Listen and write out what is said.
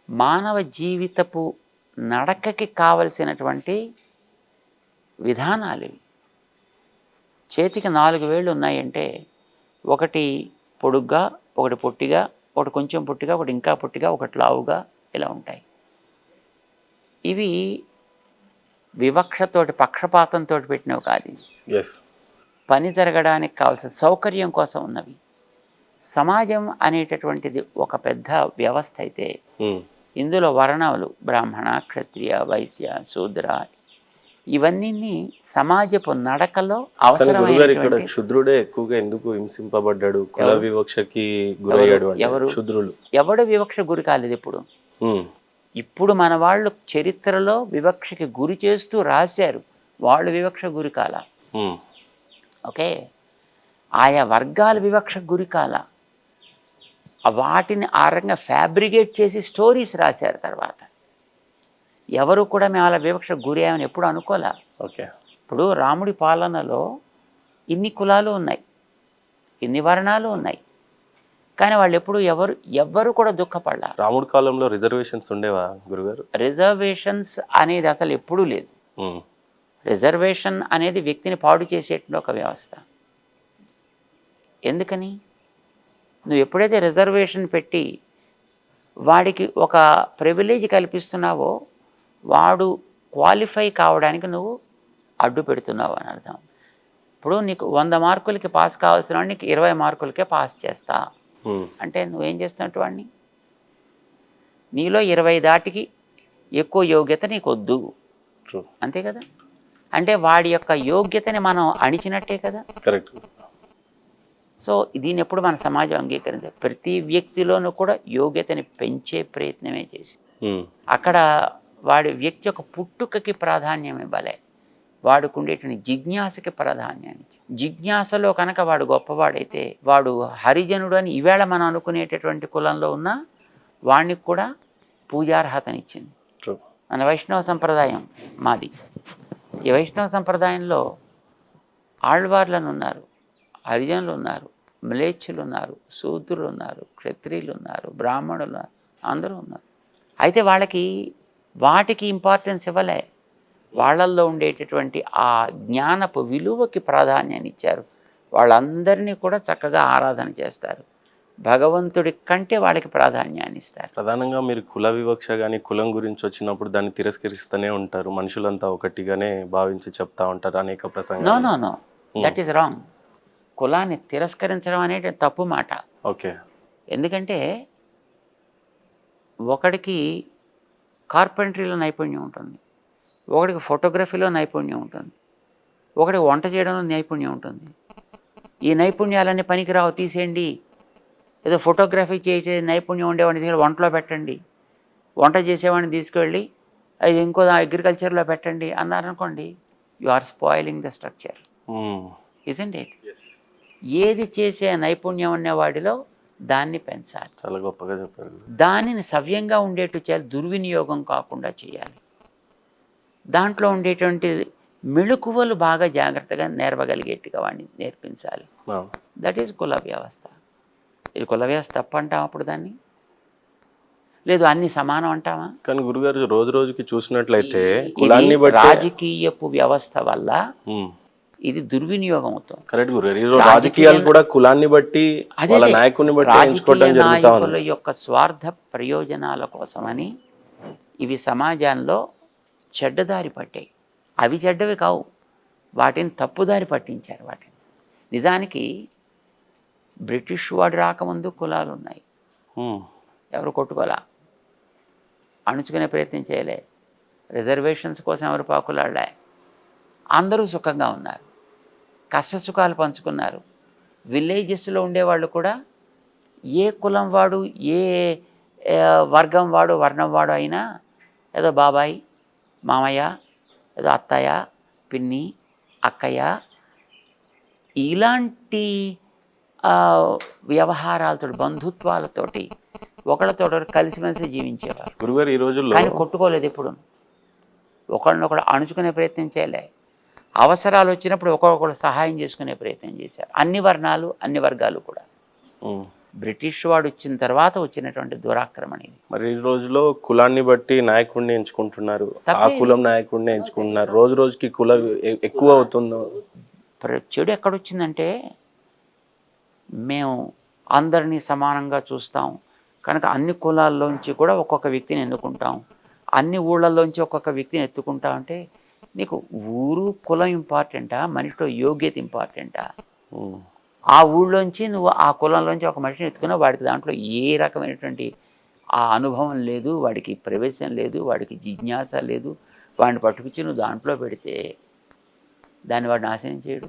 మానవ జీవితపు నడకకి కావలసినటువంటి విధానాలు ఇవి. చేతికి 4 వేళ్ళు ఉన్నాయంటే ఒకటి పొడుగ్గా, ఒకటి పొట్టిగా, ఒకటి కొంచెం పొట్టిగా, ఒకటి ఇంకా పొట్టిగా, ఒకటి లావుగా ఇలా ఉంటాయి. ఇవి వివక్షతోటి పక్షపాతంతో పెట్టినవి కాదు. పని జరగడానికి కావాల్సిన సౌకర్యం కోసం ఉన్నవి. సమాజం అనేటటువంటిది ఒక పెద్ద వ్యవస్థ అయితే ఇందులో వర్ణాలు బ్రాహ్మణ, క్షత్రియ, వైశ్య, శూద్ర ఇవన్నీ సమాజపు నడకలో అవసరమైన. శుద్రుడే ఎక్కువగా ఎందుకు హింసింపబడ్డాడు, కుల వివక్షకి గురయ్యాడు? ఎవడు వివక్ష గురి కాలేదు ఇప్పుడు. ఇప్పుడు మన వాళ్ళు చరిత్రలో వివక్షకి గురి చేస్తూ రాశారు, వాళ్ళు వివక్ష గురి కాల. ఓకే, ఆయా వర్గాల వివక్ష గురి కాల. వాటిని ఆ రకంగా ఫ్యాబ్రికేట్ చేసి స్టోరీస్ రాశారు. తర్వాత ఎవరు కూడా మేము అలా వివక్ష గురయ్యామని ఎప్పుడు అనుకోలే. ఓకే, ఇప్పుడు రాముడి పాలనలో ఇన్ని కులాలు ఉన్నాయి, ఇన్ని వర్ణాలు ఉన్నాయి, కానీ వాళ్ళు ఎప్పుడు ఎవరు కూడా దుఃఖపడలా. రాముడి కాలంలో రిజర్వేషన్స్ ఉండేవా గురుగారు? రిజర్వేషన్స్ అనేది అసలు ఎప్పుడూ లేదు. రిజర్వేషన్ అనేది వ్యక్తిని పాడు చేసేటువంటి ఒక వ్యవస్థ. ఎందుకని? నువ్వు ఎప్పుడైతే రిజర్వేషన్ పెట్టి వాడికి ఒక ప్రివిలేజ్ కల్పిస్తున్నావో వాడు క్వాలిఫై కావడానికి నువ్వు అడ్డు పెడుతున్నావు అని అర్థం. ఇప్పుడు నీకు 100 మార్కులకి పాస్ కావాల్సిన వాడిని నీకు 20 మార్కులకే పాస్ చేస్తా అంటే నువ్వేం చేస్తున్నట్టు వాడిని, నీలో 20 దాటికి ఎక్కువ యోగ్యత నీకు వద్దు, అంతే కదా. అంటే వాడి యొక్క యోగ్యతని మనం అణిచినట్టే కదా. కరెక్ట్. సో దీన్ని ఎప్పుడు మన సమాజం అంగీకరించాలి. ప్రతి వ్యక్తిలోనూ కూడా యోగ్యతని పెంచే ప్రయత్నమే చేసి అక్కడ వాడి వ్యక్తి యొక్క పుట్టుకకి ప్రాధాన్యం ఇవ్వాలి, వాడుకు ఉండేటువంటి జిజ్ఞాసకి ప్రాధాన్యాన్ని ఇచ్చి. జిజ్ఞాసలో కనుక వాడు గొప్పవాడైతే వాడు హరిజనుడు అని ఈవేళ మనం అనుకునేటటువంటి కులంలో ఉన్న వాడికి కూడా పూజార్హతనిచ్చింది. మన వైష్ణవ సంప్రదాయం మాది. ఈ వైష్ణవ సంప్రదాయంలో ఆళ్వార్లను ఉన్నారు, హరిజనులు ఉన్నారు, మ్లేచ్చులు ఉన్నారు, శూద్రులు ఉన్నారు, క్షత్రియులు ఉన్నారు, బ్రాహ్మణులు ఉన్నారు, అందరూ ఉన్నారు. అయితే వాటికి ఇంపార్టెన్స్ ఇవ్వలే, వాళ్ళల్లో ఉండేటటువంటి ఆ జ్ఞానపు విలువకి ప్రాధాన్యాన్ని ఇచ్చారు. వాళ్ళందరినీ కూడా చక్కగా ఆరాధన చేస్తారు, భగవంతుడి కంటే వాళ్ళకి ప్రాధాన్యాన్ని ఇస్తారు. ప్రధానంగా మీరు కుల వివక్ష కానీ కులం గురించి వచ్చినప్పుడు దాన్ని తిరస్కరిస్తూనే ఉంటారు. మనుషులంతా ఒకటిగానే భావించి చెప్తా ఉంటారు అనేక ప్రసంగాలు. Know that is wrong. కులాన్ని తిరస్కరించడం అనేది తప్పు మాట. ఓకే, ఎందుకంటే ఒకడికి కార్పెంటరీలో నైపుణ్యం ఉంటుంది, ఒకడికి ఫోటోగ్రఫీలో నైపుణ్యం ఉంటుంది, ఒకడికి వంట చేయడంలో నైపుణ్యం ఉంటుంది. ఈ నైపుణ్యాలన్నీ పనికిరావు, తీసేయండి. ఏదో ఫోటోగ్రఫీ చేసే నైపుణ్యం ఉండేవాడిని తీసుకెళ్ళి వంటలో పెట్టండి, వంట చేసేవాడిని తీసుకెళ్ళి అది ఇంకో అగ్రికల్చర్లో పెట్టండి అన్నారనుకోండి, you are spoiling the structure, isn't it? ఏది చేసే నైపుణ్యం ఉన్న వాడిలో దాన్ని పెంచాలి. చాలా గొప్పగా చెప్పారు. దానిని సవ్యంగా ఉండేట్టు చేయాలి, దుర్వినియోగం కాకుండా చేయాలి. దాంట్లో ఉండేటువంటి మెళుకువలు బాగా జాగ్రత్తగా నేర్వగలిగేట్టుగా వాడిని నేర్పించాలి. దట్ ఈజ్ కుల వ్యవస్థ. ఇది కుల వ్యవస్థ తప్పు అంటాం అప్పుడు దాన్ని? లేదు అన్ని సమానం అంటామా? కానీ గురుగారు రోజు రోజుకి చూసినట్లయితే కులాన్ని బట్టి రాజకీయపు వ్యవస్థ వల్ల ఇది దుర్వినియోగం అవుతుంది. కరెక్ట్ గురుగారు. రాజకీయాలు కూడా కులాన్ని బట్టి వాళ్ళ నాయకుడిని బట్టి ఎంచుకోవడం జరుగుతా ఉంది. నాయకుల యొక్క స్వార్థ ప్రయోజనాల కోసమని ఇవి సమాజంలో చెడ్డదారి పట్టాయి. అవి చెడ్డవి కావు, వాటిని తప్పుదారి పట్టించారు. వాటిని నిజానికి బ్రిటిష్ వాడు రాకముందు కులాలు ఉన్నాయి, ఎవరు కొట్టుకోలా, అణుచుకునే ప్రయత్నం చేయలే, రిజర్వేషన్స్ కోసం ఎవరు పాకులాడలే, అందరూ సుఖంగా ఉన్నారు, కష్ట సుఖాలు పంచుకున్నారు. విలేజెస్లో ఉండేవాళ్ళు కూడా ఏ కులం వాడు, ఏ వర్గం వాడు, వర్ణం వాడు అయినా ఏదో బాబాయ్, మామయ్య, ఏదో అత్తయ్య, పిన్ని, అక్కయ్య, ఇలాంటి వ్యవహారాలతో బంధుత్వాలతోటి ఒకళ్ళతో కలిసిమెలిసి జీవించేవారు. గురుగారు ఈ రోజుల్లో కానీ కొట్టుకోలేదు ఎప్పుడు, ఒకళ్ళనొకళ్ళు అణుచుకునే ప్రయత్నం చేయలే. అవసరాలు వచ్చినప్పుడు ఒకరికొకరు సహాయం చేసుకునే ప్రయత్నం చేశారు. అన్ని వర్ణాలు, అన్ని వర్గాలు కూడా. బ్రిటిష్ వాడు వచ్చిన తర్వాత వచ్చినటువంటి దురాక్రమణ ఇది. మరి ఈ రోజులో కులాన్ని బట్టి నాయకుడిని ఎంచుకుంటున్నారు, ఆ తప్పేది. కులం నాయకుడిని ఎంచుకుంటున్నారు, రోజు రోజుకి కులం ఎక్కువ అవుతుందో. చెడు ఎక్కడొచ్చిందంటే మేము అందరినీ సమానంగా చూస్తాం కనుక అన్ని కులాల్లోంచి కూడా ఒక్కొక్క వ్యక్తిని ఎన్నుకుంటాం, అన్ని ఊళ్ళల్లోంచి ఒక్కొక్క వ్యక్తిని ఎత్తుకుంటాం. అంటే నీకు ఊరు కులం ఇంపార్టెంటా, మనిషిలో యోగ్యత ఇంపార్టెంటా? ఆ ఊళ్ళోంచి నువ్వు ఆ కులంలోంచి ఒక మనిషిని ఎత్తుకున్నా వాడికి దాంట్లో ఏ రకమైనటువంటి ఆ అనుభవం లేదు, వాడికి ప్రవేశం లేదు, వాడికి జిజ్ఞాస లేదు, వాడిని పట్టుకొచ్చి నువ్వు దాంట్లో పెడితే దాన్ని వాడు నాశనం చేయడు.